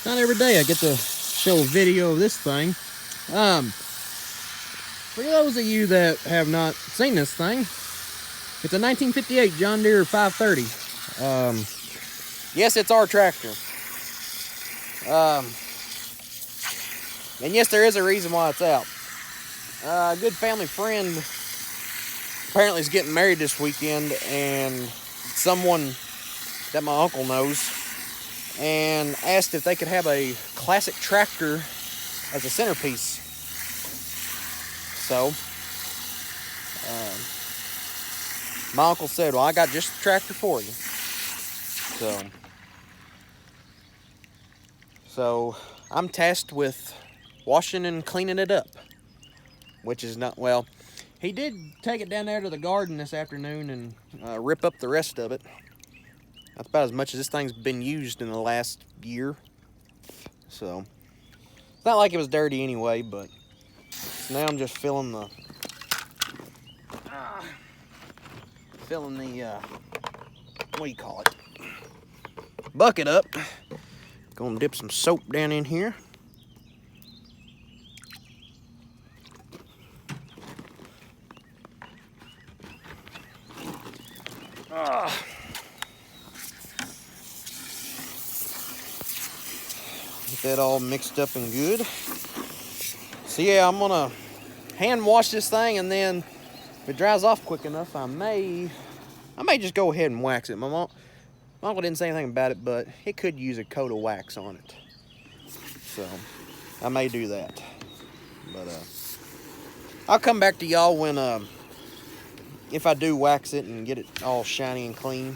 Not every day I get to show a video of this thing. For those of you that have not seen this thing, it's a 1958 John Deere 530. Yes, it's our tractor. And yes, there is a reason why it's out. A good family friend apparently is getting married this weekend, and someone that my uncle knows, and asked if they could have a classic tractor as a centerpiece. So, my uncle said, well, I got just the tractor for you. So I'm tasked with washing and cleaning it up, which is not, well, he did take it down there to the garden this afternoon and rip up the rest of it. That's about as much as this thing's been used in the last year. So it's not like it was dirty anyway, but now I'm just filling the what do you call it, bucket up. Gonna dip some soap down in here. Get that all mixed up and good. So yeah, I'm gonna hand wash this thing, and then if it dries off quick enough, I may just go ahead and wax it. My uncle didn't say anything about it, but it could use a coat of wax on it. So I may do that. But I'll come back to y'all when if I do wax it and get it all shiny and clean.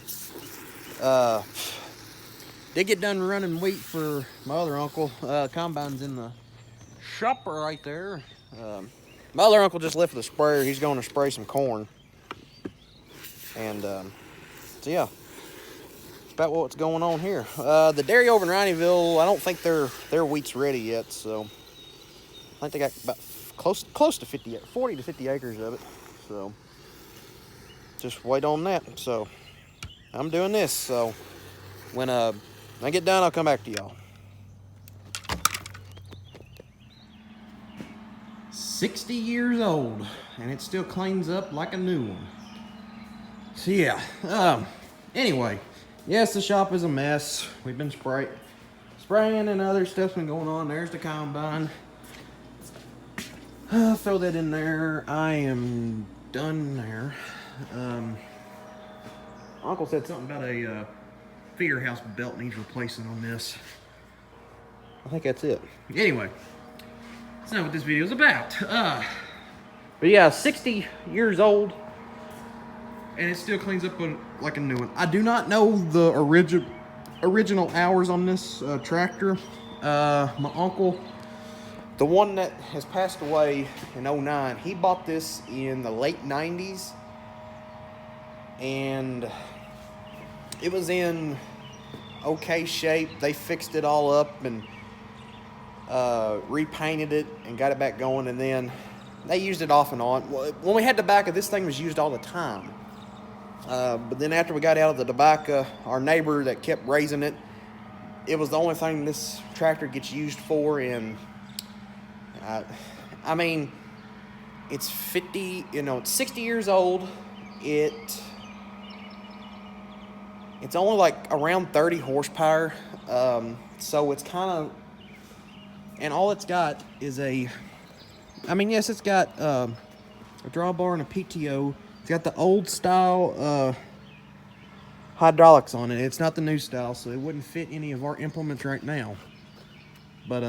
Did get done running wheat for my other uncle. Combine's in the shop right there. My other uncle just left the sprayer. He's going to spray some corn. And so yeah, that's about what's going on here. The dairy over in Rineyville, I don't think their wheat's ready yet. So I think they got about close to 40 to 50 acres of it. So just wait on that. So I'm doing this. So when I get done, I'll come back to y'all. 60 years old, and it still cleans up like a new one. So yeah, anyway, yes, the shop is a mess. We've been spraying and other stuff's been going on. There's the combine. Throw that in there. I am done there. Uncle said something about a feeder house belt needs replacing on this. I think that's it. Anyway, that's not what this video is about. But yeah, 60 years old, and it still cleans up like a new one. I do not know the original hours on this tractor. My uncle, the one that has passed away in 09, he bought this in the late 90s, and it was in okay shape. They fixed it all up and repainted it and got it back going, and then they used it off and on. When we had tobacco, this thing was used all the time. But then after we got out of the tobacco, our neighbor that kept raising it, it was the only thing this tractor gets used for. And I mean, it's 60 years old. It's only like around 30 horsepower. So it's kind of, and all it's got is yes, it's got a drawbar and a PTO. It's got the old style hydraulics on it. It's not the new style, so it wouldn't fit any of our implements right now. But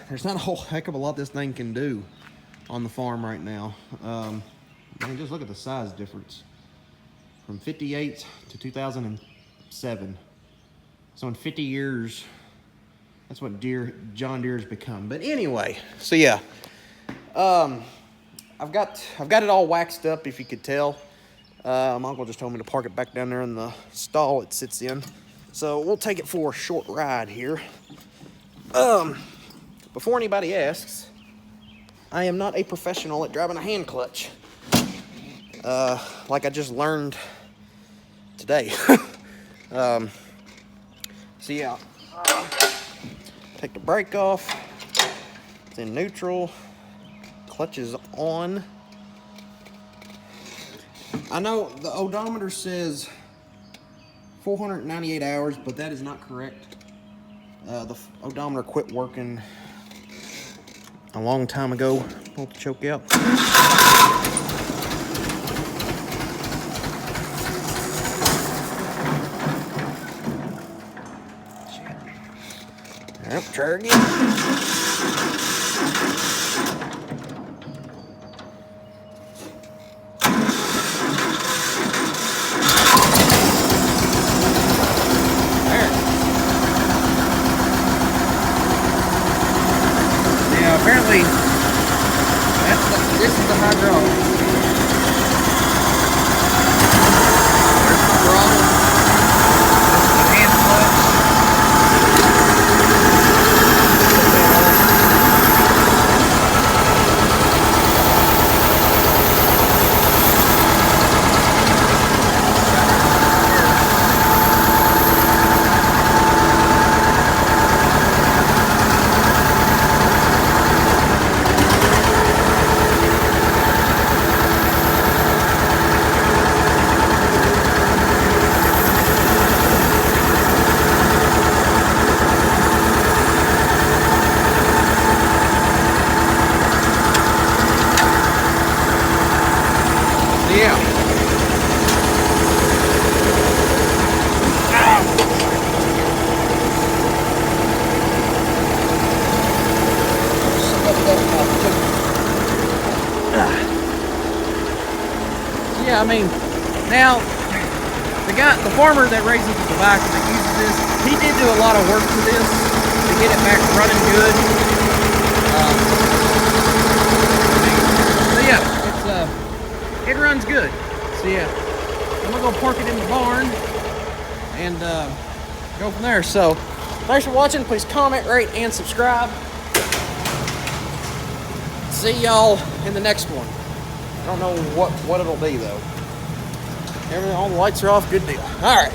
there's not a whole heck of a lot this thing can do on the farm right now. I mean, just look at the size difference from 58 to 2007. So in 50 years, that's what John Deere's become. But anyway, so yeah, I've got it all waxed up, if you could tell. My uncle just told me to park it back down there in the stall it sits in. So we'll take it for a short ride here. Before anybody asks, I am not a professional at driving a hand clutch. Like I just learned today. So yeah, Take the brake off. It's in neutral. Clutch is on. I know the odometer says 498 hours, but that is not correct. The odometer quit working a long time ago. Pull the choke out. Yep, try her again. There. Yeah, apparently this is the hydraulic. There's the throttle. This is the hand clutch. Yeah. Yeah, I mean, now the farmer that raises the tobacco that uses this, he did do a lot of work to this to get it back running good. So yeah, it runs good. So yeah, I'm gonna go park it in the barn and go from there. So thanks for watching. Please comment, rate, and subscribe. See y'all in the next one. I don't know what it'll be though. Everything, all the lights are off. Good deal. All right.